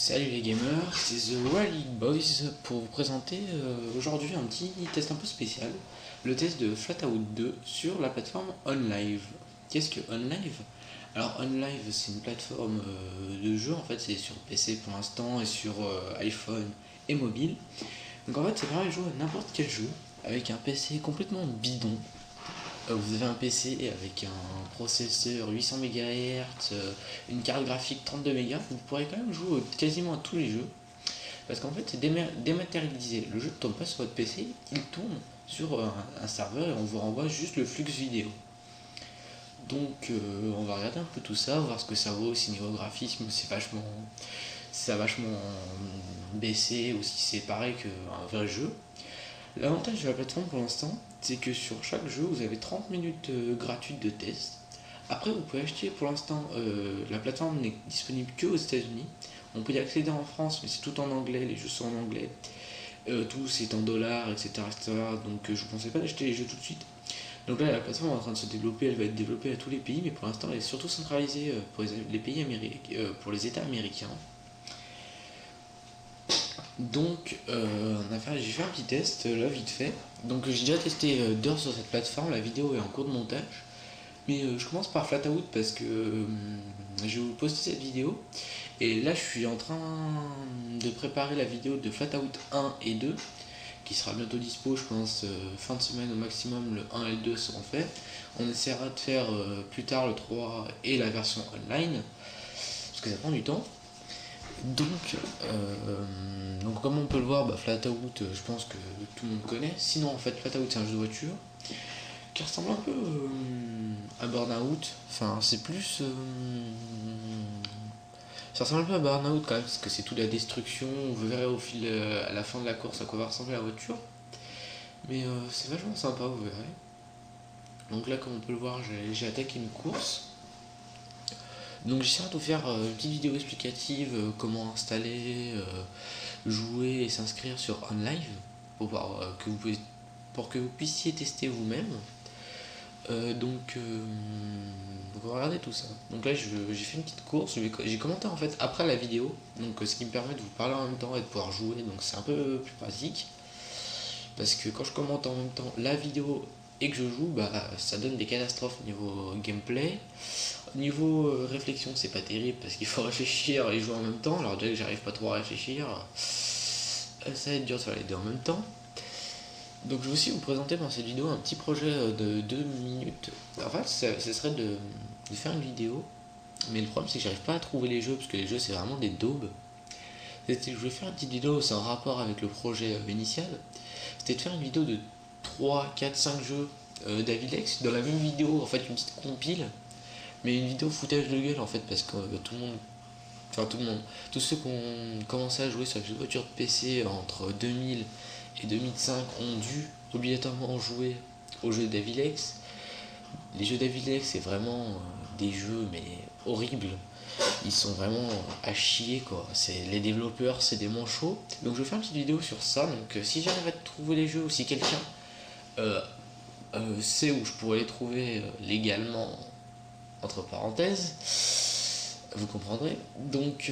Salut les gamers, c'est The Rally Boys pour vous présenter aujourd'hui un petit test un peu spécial, le test de Flatout 2 sur la plateforme OnLive. Qu'est-ce que OnLive? Alors OnLive c'est une plateforme de jeu, en fait c'est sur PC pour l'instant et sur iPhone et mobile. Donc en fait ça permet de jouer à n'importe quel jeu avec un PC complètement bidon. Vous avez un PC avec un processeur 800 MHz, une carte graphique 32 Go, vous pourrez quand même jouer quasiment à tous les jeux. Parce qu'en fait, c'est dématérialisé. Le jeu ne tourne pas sur votre PC, il tourne sur un serveur et on vous renvoie juste le flux vidéo. Donc, on va regarder un peu tout ça, voir ce que ça vaut. Si niveau graphisme, ça a vachement baissé ou si c'est pareil qu'un vrai jeu. L'avantage de la plateforme pour l'instant, c'est que sur chaque jeu, vous avez 30 minutes gratuites de test. Après, vous pouvez acheter pour l'instant, la plateforme n'est disponible que aux États-Unis. On peut y accéder en France, mais c'est tout en anglais, les jeux sont en anglais. Tout c'est en dollars, etc. Donc je ne vous conseille pas d'acheter les jeux tout de suite. Donc là, la plateforme est en train de se développer, elle va être développée à tous les pays, mais pour l'instant, elle est surtout centralisée pour les pays américains, pour les États américains. Donc, j'ai fait un petit test là vite fait. Donc, j'ai déjà testé d'heures sur cette plateforme. La vidéo est en cours de montage. Mais je commence par Flatout parce que je vais vous poster cette vidéo. Et là, je suis en train de préparer la vidéo de Flatout 1 et 2 qui sera bientôt dispo, je pense, fin de semaine au maximum. Le 1 et le 2 seront faits. On essaiera de faire plus tard le 3 et la version online parce que ça prend du temps. Donc comme on peut le voir, Flatout, je pense que tout le monde connaît. Sinon, en fait, Flatout, c'est un jeu de voiture qui ressemble un peu à Burnout. Enfin, c'est plus. Ça ressemble un peu à Burnout quand même, parce que c'est tout la destruction. Vous verrez au fil, à la fin de la course, à quoi va ressembler la voiture. Mais c'est vachement sympa, vous verrez. Donc là, comme on peut le voir, j'ai attaqué une course. Donc j'essaierai de vous faire une petite vidéo explicative, comment installer, jouer et s'inscrire sur OnLive pour, pour que vous puissiez tester vous-même. On va regarder tout ça. Donc là j'ai fait une petite course, j'ai commenté en fait après la vidéo, donc ce qui me permet de vous parler en même temps et de pouvoir jouer, donc c'est un peu plus pratique. Parce que quand je commente en même temps la vidéo et que je joue, ça donne des catastrophes au niveau gameplay. Au niveau réflexion, c'est pas terrible parce qu'il faut réfléchir et jouer en même temps. Alors déjà que j'arrive pas trop à réfléchir, ça va être dur de faire les deux en même temps. Donc je vais aussi vous présenter dans cette vidéo un petit projet de 2 minutes. En fait, ce serait de faire une vidéo, mais le problème c'est que j'arrive pas à trouver les jeux parce que les jeux c'est vraiment des daubes. Je voulais faire une petite vidéo, c'est en rapport avec le projet initial. C'était de faire une vidéo de 3, 4, 5 jeux d'Avilex dans la même vidéo, en fait une petite compile, mais une vidéo foutage de gueule en fait, parce que tous ceux qui ont commencé à jouer sur les voitures de PC entre 2000 et 2005 ont dû obligatoirement jouer aux jeux d'Avilex. Les jeux d'Avilex, c'est vraiment des jeux mais horribles. Ils sont vraiment à chier quoi. Les développeurs, c'est des manchots. Donc je vais faire une petite vidéo sur ça. Donc si j'arrive à trouver les jeux ou si quelqu'un sait où je pourrais les trouver légalement, entre parenthèses, vous comprendrez. Donc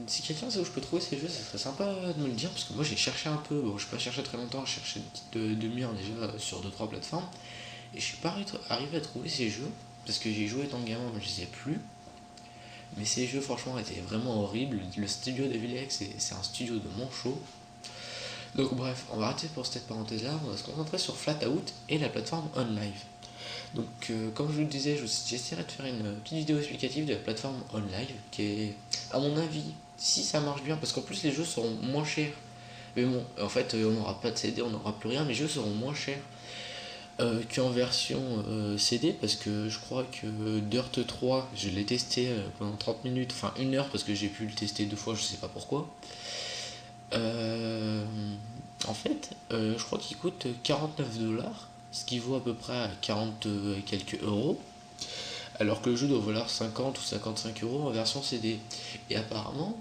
si quelqu'un sait où je peux trouver ces jeux, ça serait sympa de me le dire, parce que moi j'ai cherché un peu. Bon, je n'ai pas cherché très longtemps, j'ai cherché une petite demi-heure déjà sur 2-3 plateformes. Et je suis pas arrivé à trouver ces jeux, parce que j'ai joué tant de gamin, mais je sais plus. Mais ces jeux franchement étaient vraiment horribles. Le studio d'Avilex, c'est un studio de manchot. Donc bref, on va arrêter pour cette parenthèse là, on va se concentrer sur Flatout et la plateforme OnLive. Donc comme je vous le disais, j'essaierai de faire une petite vidéo explicative de la plateforme OnLive qui est, à mon avis, si ça marche bien, parce qu'en plus les jeux seront moins chers. Mais bon, en fait on n'aura pas de CD, on n'aura plus rien, mais les jeux seront moins chers qu'en version CD, parce que je crois que Dirt 3 je l'ai testé pendant 30 minutes, enfin 1 heure, parce que j'ai pu le tester 2 fois, je sais pas pourquoi. En fait, je crois qu'il coûte 49$, ce qui vaut à peu près à 40 et quelques euros, alors que le jeu doit valoir 50 ou 55€ en version CD. Et apparemment,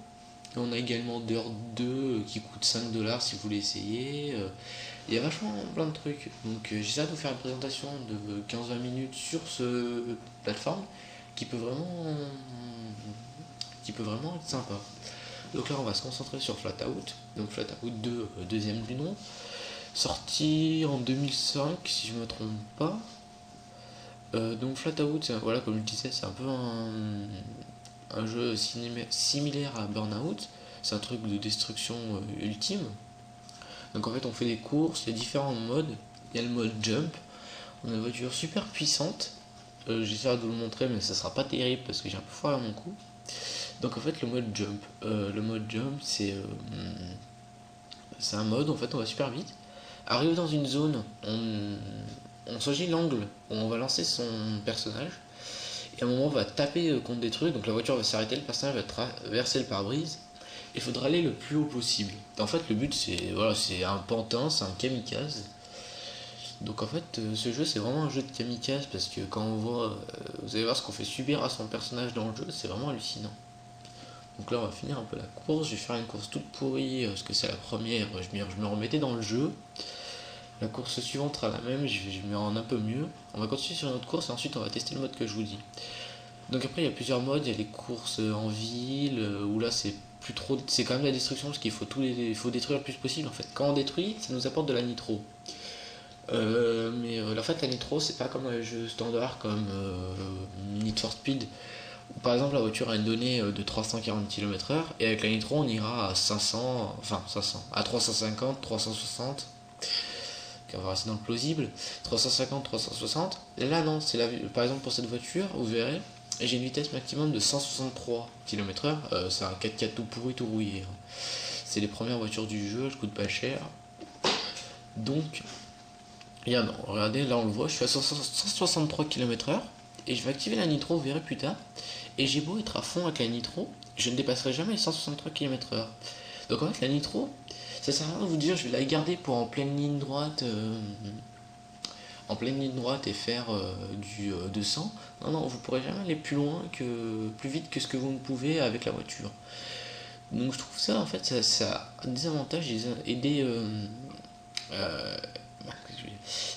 on a également Dirt 2 qui coûte 5$ si vous voulez essayer. Il y a vachement plein de trucs. Donc j'essaie de vous faire une présentation de 15-20 minutes sur ce plateforme qui peut vraiment être sympa. Donc là on va se concentrer sur Flatout, donc Flatout 2, deuxième du nom, sorti en 2005 si je me trompe pas. Donc Flatout, voilà, comme je disais, c'est un peu un jeu similaire à Burnout, c'est un truc de destruction ultime. Donc en fait on fait des courses, il y a différents modes, il y a le mode jump, on a une voiture super puissante. J'essaierai de vous le montrer mais ça sera pas terrible parce que j'ai un peu foiré mon coup. Donc en fait le mode jump c'est un mode, en fait on va super vite. Arrivé dans une zone, on choisit l'angle où on va lancer son personnage. Et à un moment on va taper contre des trucs, donc la voiture va s'arrêter, le personnage va traverser le pare-brise. Il faudra aller le plus haut possible. En fait le but c'est voilà, c'est un pantin, c'est un kamikaze. Donc en fait ce jeu c'est vraiment un jeu de kamikaze parce que quand on voit, vous allez voir ce qu'on fait subir à son personnage dans le jeu, c'est vraiment hallucinant. Donc là on va finir un peu la course, je vais faire une course toute pourrie parce que c'est la première, je me remettais dans le jeu. La course suivante sera la même, je me rends un peu mieux. On va continuer sur une autre course et ensuite on va tester le mode que je vous dis. Donc après il y a plusieurs modes, il y a les courses en ville, où là c'est plus trop, c'est quand même la destruction parce qu'il faut faut détruire le plus possible en fait. Quand on détruit, ça nous apporte de la nitro. Mais en fait la nitro c'est pas comme dans les jeux standards comme Need for Speed où par exemple la voiture a une donnée de 340 km/h et avec la nitro on ira à 500, enfin 500, à 350, 360. On va rester dans le plausible, 350, 360. Et là non, par exemple pour cette voiture, vous verrez, j'ai une vitesse maximum de 163 km/h. C'est un 4x4 tout pourri, tout rouillé. C'est les premières voitures du jeu, elles coûtent pas cher. Donc, regardez, là on le voit, je suis à 163 km/h et je vais activer la nitro, vous verrez plus tard. Et j'ai beau être à fond avec la nitro, je ne dépasserai jamais les 163 km/h. Donc en fait la nitro, ça sert à rien de vous dire je vais la garder pour en pleine ligne droite et faire du 200. Non, non, vous pourrez jamais aller plus vite que ce que vous ne pouvez avec la voiture. Donc je trouve ça en fait ça a des avantages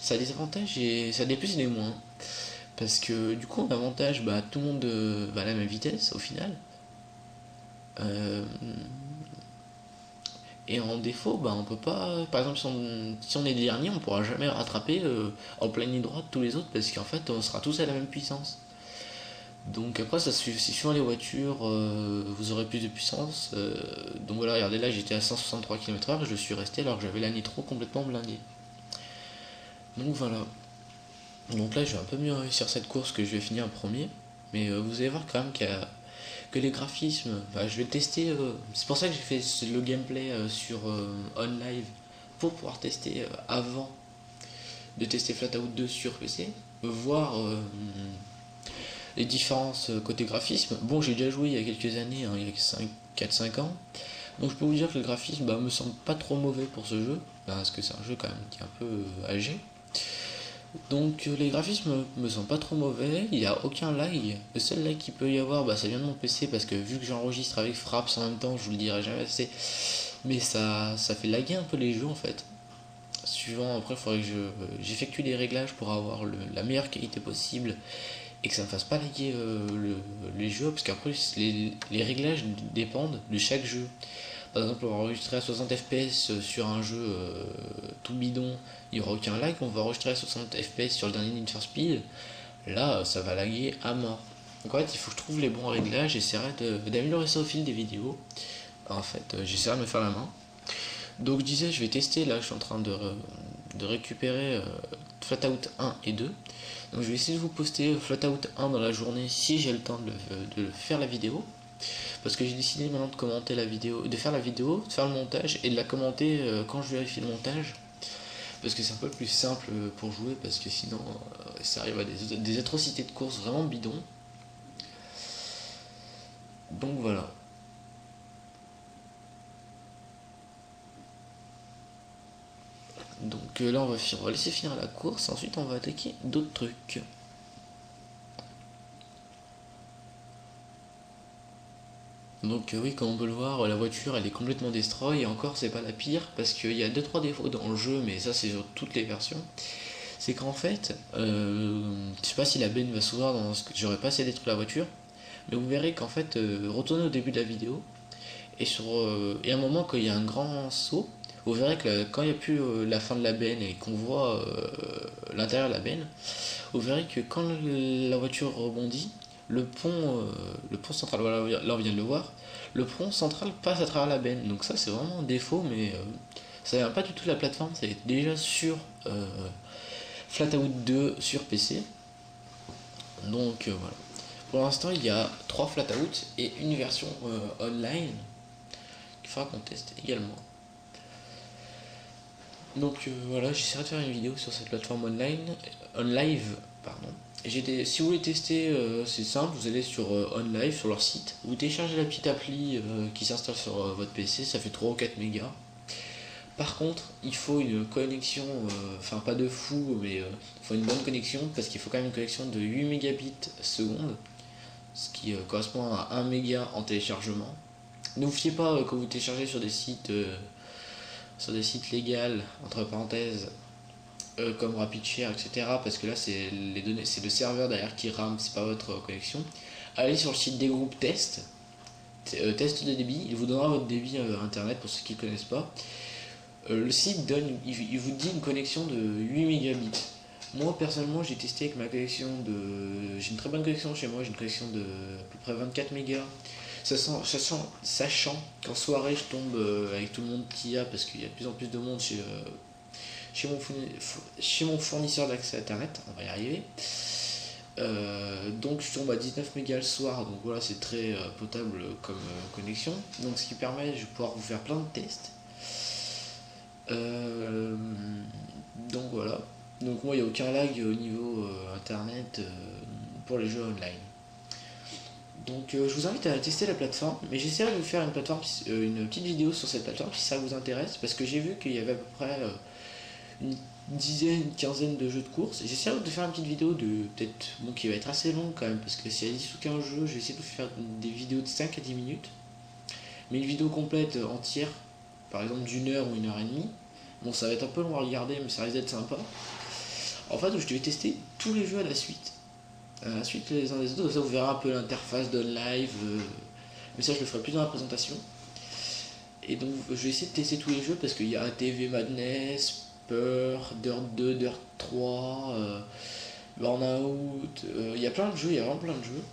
ça a des avantages et ça a des plus et des moins. Parce que du coup en avantage tout le monde va à la même vitesse au final. Euh, Et en défaut, on peut pas. Par exemple, si on est dernier, on pourra jamais rattraper en pleine ligne droite tous les autres parce qu'en fait, on sera tous à la même puissance. Donc après, ça suivant les voitures, vous aurez plus de puissance. Donc voilà, regardez là, j'étais à 163 km/h, je suis resté alors que j'avais la nitro complètement blindée. Donc voilà. Donc là, je vais un peu mieux réussir cette course que je vais finir en premier. Mais vous allez voir quand même que les graphismes, je vais le tester. C'est pour ça que j'ai fait le gameplay sur OnLive pour pouvoir tester avant de tester Flatout 2 sur PC, voir les différences côté graphisme. Bon, j'ai déjà joué il y a quelques années, il y a 4-5 ans, donc je peux vous dire que le graphisme me semble pas trop mauvais pour ce jeu, parce que c'est un jeu quand même qui est un peu âgé. Donc les graphismes me semblent pas trop mauvais, il n'y a aucun lag. Le seul lag qu'il peut y avoir, ça vient de mon PC parce que vu que j'enregistre avec Fraps en même temps, je vous le dirai jamais assez, mais ça fait laguer un peu les jeux en fait. Suivant, après il faudrait que j'effectue des réglages pour avoir la meilleure qualité possible et que ça ne fasse pas laguer les jeux parce qu'après les réglages dépendent de chaque jeu. Par exemple, on va enregistrer à 60 fps sur un jeu tout bidon, il n'y aura aucun lag. On va enregistrer à 60 fps sur le dernier Need for Speed, là ça va laguer à mort. Donc en fait, il faut que je trouve les bons réglages, j'essaierai d'améliorer ça au fil des vidéos. En fait, j'essaierai de me faire la main. Donc je disais, je vais tester, là je suis en train de récupérer Flatout 1 et 2. Donc je vais essayer de vous poster Flatout 1 dans la journée si j'ai le temps de faire la vidéo. Parce que j'ai décidé maintenant de commenter la vidéo, de faire la vidéo, de faire le montage et de la commenter quand je vérifie le montage. Parce que c'est un peu plus simple pour jouer, parce que sinon ça arrive à des atrocités de course vraiment bidons. Donc voilà. Donc là on va laisser finir la course, ensuite on va attaquer d'autres trucs. Donc oui, comme on peut le voir, la voiture elle est complètement destroy et encore c'est pas la pire parce qu'il y a 2-3 défauts dans le jeu, mais ça c'est sur toutes les versions. C'est qu'en fait, je sais pas si la benne va s'ouvrir dans ce que j'aurais pas assez détruit la voiture, mais vous verrez qu'en fait, retournez au début de la vidéo Et à un moment, quand il y a un grand saut, vous verrez que quand il n'y a plus la fin de la benne et qu'on voit l'intérieur de la benne, vous verrez que quand la voiture rebondit, le pont central, voilà, là on vient de le voir, le pont central passe à travers la benne. Donc ça c'est vraiment un défaut, mais ça vient pas du tout de la plateforme, c'est déjà sur Flatout 2 sur PC. Donc voilà. Pour l'instant il y a 3 Flatout et une version online qu'il faudra qu'on teste également. Donc voilà, j'essaierai de faire une vidéo sur cette plateforme OnLive, pardon. Si vous voulez tester, c'est simple, vous allez sur OnLive, sur leur site, vous téléchargez la petite appli qui s'installe sur votre PC, ça fait 3 ou 4 mégas. Par contre, il faut une connexion, enfin pas de fou, mais il faut une bonne connexion, parce qu'il faut quand même une connexion de 8 mégabits seconde, ce qui correspond à 1 méga en téléchargement. Ne vous fiez pas quand vous téléchargez sur des sites légaux, entre parenthèses, comme RapidShare, etc. Parce que là, c'est les données, c'est le serveur derrière qui rame, c'est pas votre connexion. Allez sur le site des groupes test, test de débit, il vous donnera votre débit internet pour ceux qui ne connaissent pas. Le site il vous dit une connexion de 8 mégabits. Moi personnellement, j'ai testé avec ma connexion de. J'ai une très bonne connexion chez moi, j'ai une connexion de à peu près 24 mégas. Sachant qu'en soirée je tombe avec tout le monde qu'il y a, parce qu'il y a de plus en plus de monde chez mon fournisseur d'accès à internet, on va y arriver. Donc je tombe à 19 mégas le soir, donc voilà, c'est très potable comme connexion. Donc ce qui permet de pouvoir vous faire plein de tests. Donc voilà. Donc moi il n'y a aucun lag au niveau internet pour les jeux online. Donc je vous invite à tester la plateforme, mais j'essaierai de vous faire une petite vidéo sur cette plateforme si ça vous intéresse, parce que j'ai vu qu'il y avait à peu près une dizaine, une quinzaine de jeux de course. J'essaierai de faire une petite vidéo peut-être qui va être assez longue quand même, parce que s'il y a 10 ou 15 jeux, je vais essayer de vous faire des vidéos de 5 à 10 minutes. Mais une vidéo complète entière, par exemple d'une heure ou une heure et demie, bon ça va être un peu long à regarder, mais ça risque d'être sympa. En fait, je vais tester tous les jeux à la suite. Les uns des autres, ça vous verrez un peu l'interface de live, mais ça je le ferai plus dans la présentation. Et donc je vais essayer de tester tous les jeux parce qu'il y a ATV Madness, Peur, Dirt 2, Dirt 3, Burnout, il y a plein de jeux, il y a vraiment plein de jeux.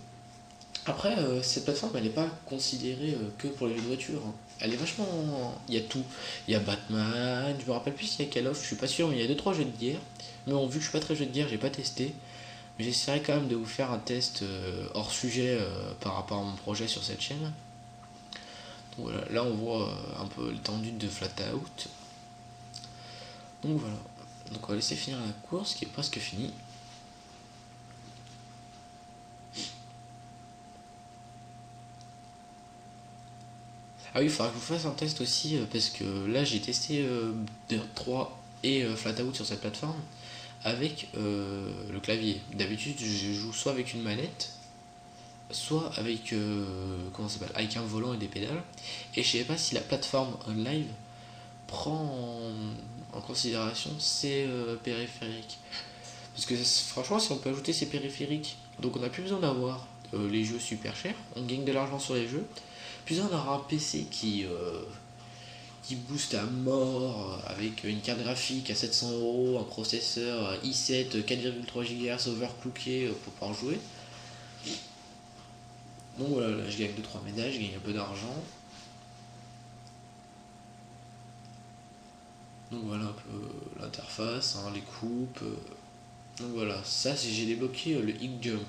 Après, cette plateforme elle n'est pas considérée que pour les jeux de voiture, hein. Elle est vachement. Il y a tout. Il y a Batman, je me rappelle plus s'il y a Call of, je suis pas sûr, mais il y a 2-3 jeux de guerre. Mais bon, vu que je suis pas très jeu de guerre, j'ai pas testé. Mais j'essaierai quand même de vous faire un test hors sujet par rapport à mon projet sur cette chaîne. Donc voilà, là on voit un peu l'étendue de Flatout. Donc voilà. Donc on va laisser finir la course qui est presque finie. Ah oui, il faudra que je vous fasse un test aussi parce que là j'ai testé Dirt 3 et Flatout sur cette plateforme avec le clavier. D'habitude je joue soit avec une manette, soit avec comment ça s'appelle, avec un volant et des pédales. Et je sais pas si la plateforme OnLive prend en considération ces périphériques. Parce que franchement, si on peut ajouter ces périphériques, donc on n'a plus besoin d'avoir les jeux super chers, on gagne de l'argent sur les jeux, plus besoin d'avoir un PC qui booste à mort avec une carte graphique à 700 €, un processeur i7 4,3 GHz overclocké pour pouvoir jouer. Donc voilà, là je gagne 2-3 médailles, je gagne un peu d'argent. Donc voilà un peu l'interface, hein, les coupes. Donc voilà, ça j'ai débloqué le Hig Jump.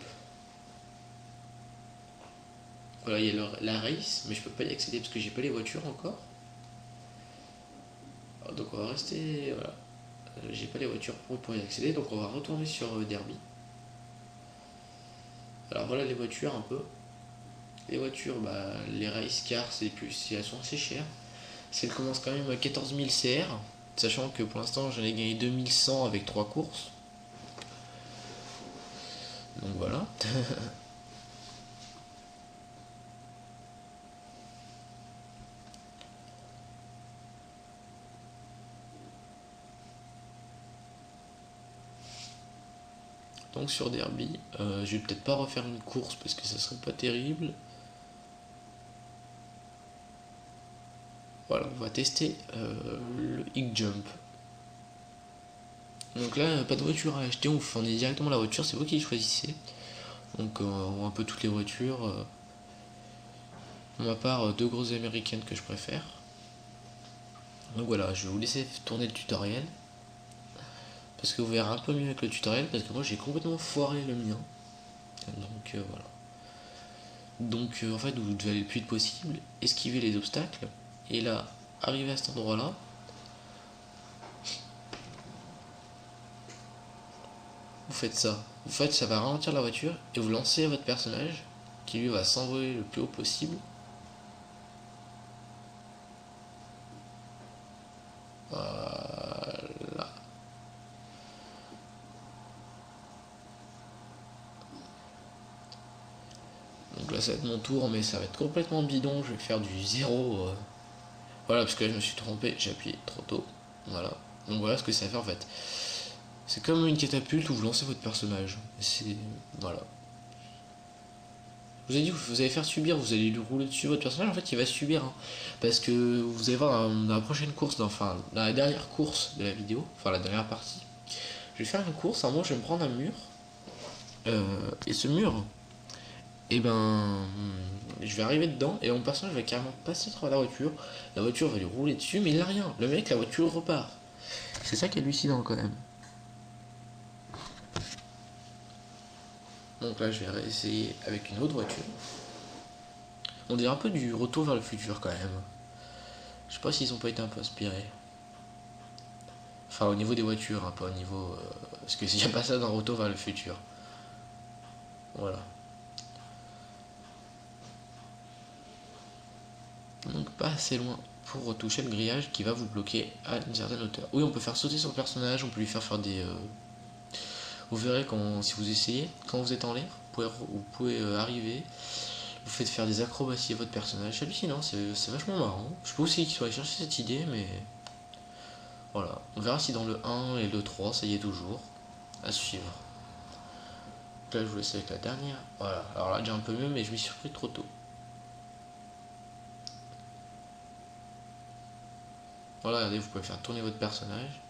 Voilà, il y a la race, mais je peux pas y accéder parce que j'ai pas les voitures encore. Alors, donc on va rester. Voilà. J'ai pas les voitures pour y accéder, donc on va retourner sur Derby. Alors voilà les voitures un peu. Les voitures, bah, les race cars, elles sont assez chères. Celle commence quand même à 14 000 CR, sachant que pour l'instant j'en ai gagné 2100 avec 3 courses. Donc voilà. Donc sur Derby, je vais peut-être pas refaire une course parce que ça serait pas terrible. Voilà, on va tester le X-Jump. Donc là, pas de voiture à acheter, on vous fournit directement la voiture, c'est vous qui choisissez. Donc on voit un peu toutes les voitures. Pour ma part, deux grosses américaines que je préfère. Donc voilà, je vais vous laisser tourner le tutoriel. Parce que vous verrez un peu mieux avec le tutoriel, parce que moi j'ai complètement foiré le mien. Donc voilà. Donc en fait, vous devez aller le plus vite possible, esquiver les obstacles. Et là, arriver à cet endroit-là, vous faites ça. Vous faites, ça va ralentir la voiture et vous lancez votre personnage qui lui va s'envoler le plus haut possible. Voilà. Donc là ça va être mon tour, mais ça va être complètement bidon, je vais faire du zéro. Voilà, parce que là je me suis trompé, j'ai appuyé trop tôt. Voilà. Donc voilà ce que ça fait en fait. C'est comme une catapulte où vous lancez votre personnage. C'est. Voilà. Je vous ai dit, vous allez faire subir, vous allez lui rouler dessus votre personnage, en fait il va subir. Hein. Parce que vous allez voir dans la prochaine course, enfin dans la dernière course de la vidéo, enfin la dernière partie, je vais faire une course, à un moment je vais me prendre un mur. Et ce mur, et ben je vais arriver dedans et mon personnage va carrément passer à travers la voiture va lui rouler dessus, mais il n'a rien. Le mec, la voiture repart. C'est ça qui est hallucinant quand même. Donc là je vais réessayer avec une autre voiture. On dirait un peu du retour vers le futur quand même. Je sais pas s'ils ont pas été un peu inspirés. Enfin au niveau des voitures, hein, pas au niveau. Parce que s'il n'y a pas ça dans Retour vers le futur. Voilà. Donc pas assez loin pour retoucher le grillage qui va vous bloquer à une certaine hauteur. Oui, on peut faire sauter son personnage, on peut lui faire des. Vous verrez quand, si vous essayez, quand vous êtes en l'air, vous pouvez arriver, vous faites faire des acrobaties à votre personnage. C'est hallucinant, c'est vachement marrant. Je peux aussi qu'ils soient allés chercher cette idée, mais voilà. On verra si dans le 1 et le 3, ça y est toujours. À suivre. Donc là, je vous laisse avec la dernière. Voilà. Alors là, déjà un peu mieux, mais je m'y suis pris trop tôt. Voilà, regardez, vous pouvez faire tourner votre personnage.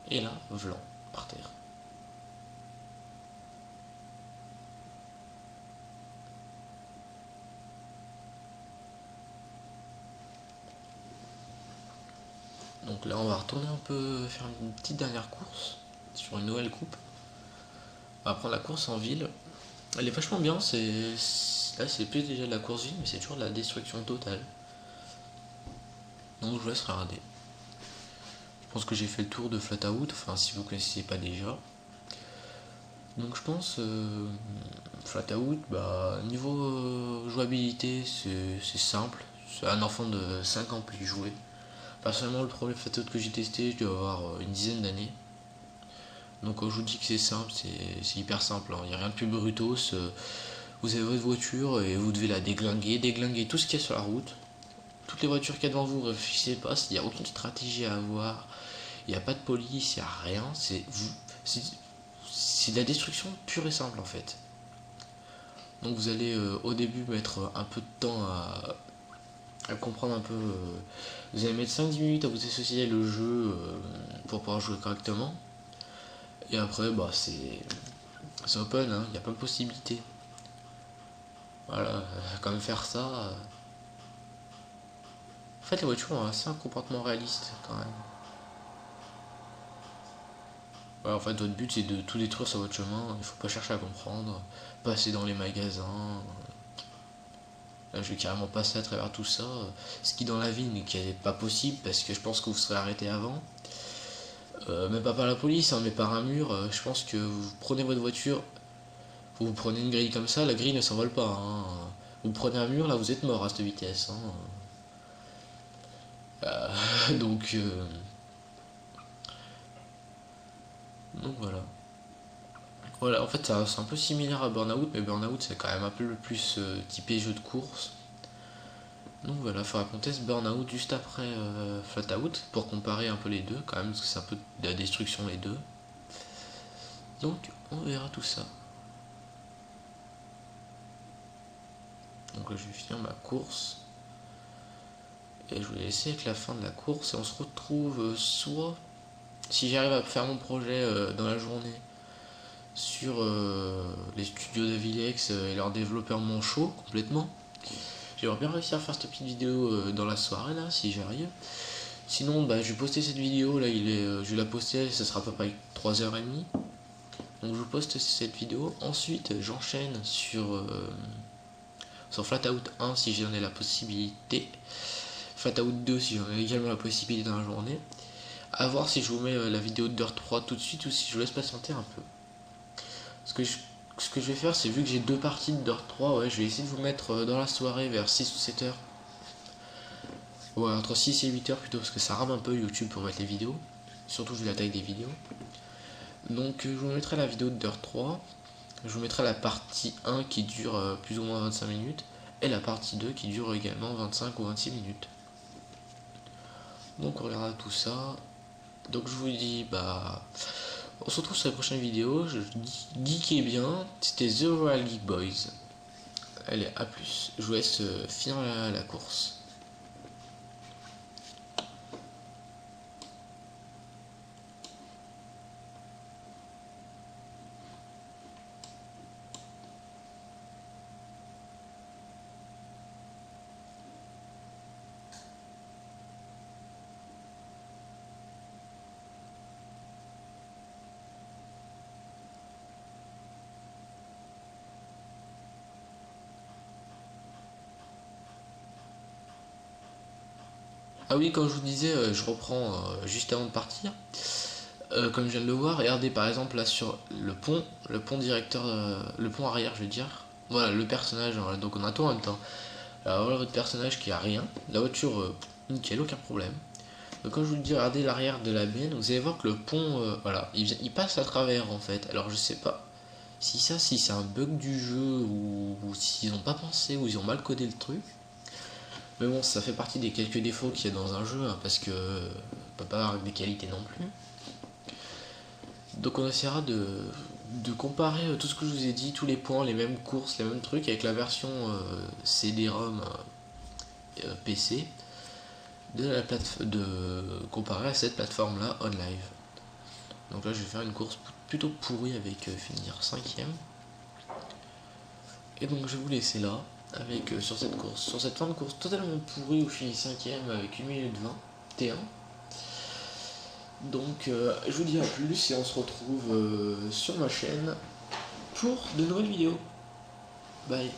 Et là, vlan, par terre. Donc là, on va retourner un peu, faire une petite dernière course sur une nouvelle coupe. On va prendre la course en ville. Elle est vachement bien, là c'est plus déjà de la course ville, mais c'est toujours de la destruction totale. Donc je vous laisse regarder. Je pense que j'ai fait le tour de Flatout, enfin si vous ne connaissez pas déjà. Donc je pense Flatout, bah niveau jouabilité c'est simple. C'est un enfant de 5 ans peut y jouer. Personnellement le premier Flatout que j'ai testé, je dois avoir une dizaine d'années. Donc quand je vous dis que c'est simple, c'est hyper simple. Il n'y a rien de plus brutos. Vous avez votre voiture et vous devez la déglinguer tout ce qu'il y a sur la route. Toutes les voitures qu'il y a devant vous, réfléchissez pas, il n'y a aucune stratégie à avoir. Il n'y a pas de police, il n'y a rien. C'est de la destruction pure et simple en fait. Donc vous allez au début mettre un peu de temps à comprendre un peu. Vous allez mettre 5-10 minutes à vous associer le jeu pour pouvoir jouer correctement. Et après, bah c'est open, hein, il y a plein de possibilités. Voilà, quand même faire ça. En fait, les voitures ont assez un comportement réaliste quand même. Ouais, en fait, votre but c'est de tout détruire sur votre chemin, il faut pas chercher à comprendre, passer dans les magasins. Là, je vais carrément passer à travers tout ça, ce qui dans la vie n'est pas possible parce que je pense que vous serez arrêté avant. Même pas par la police, hein, mais par un mur. Je pense que vous prenez votre voiture, vous prenez une grille comme ça, la grille ne s'envole pas. Hein. Vous prenez un mur, là vous êtes mort à cette vitesse. Hein. Donc, donc voilà. Voilà, en fait c'est un peu similaire à Burnout, mais Burnout c'est quand même un peu le plus typé jeu de course. Donc voilà, il faudra qu'on teste Burnout juste après Flatout pour comparer un peu les deux quand même, parce que c'est un peu de la destruction les deux. Donc on verra tout ça. Donc là je vais finir ma course. Et je vous laisse avec la fin de la course et on se retrouve soit, si j'arrive à faire mon projet dans la journée, sur les studios d'Avilex et leurs développeurs m'ont chaud complètement. J'aimerais bien réussir à faire cette petite vidéo dans la soirée là, si j'arrive. Sinon, bah, je vais poster cette vidéo là, je vais la poster, ça sera à peu près 3h30. Donc je vous poste cette vidéo. Ensuite, j'enchaîne sur Flatout 1 si j'en ai la possibilité. Flatout 2 si j'en ai également la possibilité dans la journée. A voir si je vous mets la vidéo de Dirt 3 tout de suite ou si je vous laisse patienter un peu. Ce que je vais faire, c'est vu que j'ai deux parties de Dirt 3, ouais, je vais essayer de vous mettre dans la soirée vers 6 ou 7 heures. Ouais, entre 6 et 8 heures plutôt, parce que ça rame un peu YouTube pour mettre les vidéos. Surtout vu la taille des vidéos. Donc je vous mettrai la vidéo de Dirt 3. Je vous mettrai la partie 1 qui dure plus ou moins 25 minutes. Et la partie 2 qui dure également 25 ou 26 minutes. Donc on regardera tout ça. Donc je vous dis, bah, on se retrouve sur la prochaine vidéo. Geekez bien. C'était The Royal Geek Boys. Allez, à plus. Je vous laisse finir la course. Ah oui, comme je vous disais, je reprends juste avant de partir. Comme je viens de le voir, regardez par exemple là sur le pont directeur, le pont arrière, je veux dire. Voilà, le personnage, voilà, donc on attend en même temps. Alors voilà votre personnage qui a rien. La voiture, nickel, aucun problème. Donc quand je vous dis, regardez l'arrière de la mienne, vous allez voir que le pont, voilà, il passe à travers en fait. Alors je sais pas si c'est un bug du jeu ou s'ils ont pas pensé ou ils ont mal codé le truc. Mais bon, ça fait partie des quelques défauts qu'il y a dans un jeu, hein, parce que on peut pas avoir des qualités non plus. Donc on essaiera de comparer tout ce que je vous ai dit, tous les points, les mêmes courses, les mêmes trucs, avec la version CD-ROM PC, de comparer à cette plateforme-là OnLive. Donc là je vais faire une course plutôt pourrie avec finir 5ème. Et donc je vais vous laisser là. Avec sur cette fin de course totalement pourrie où je finis 5ème avec 1 minute 20 T1. Donc je vous dis à plus et on se retrouve sur ma chaîne pour de nouvelles vidéos. Bye.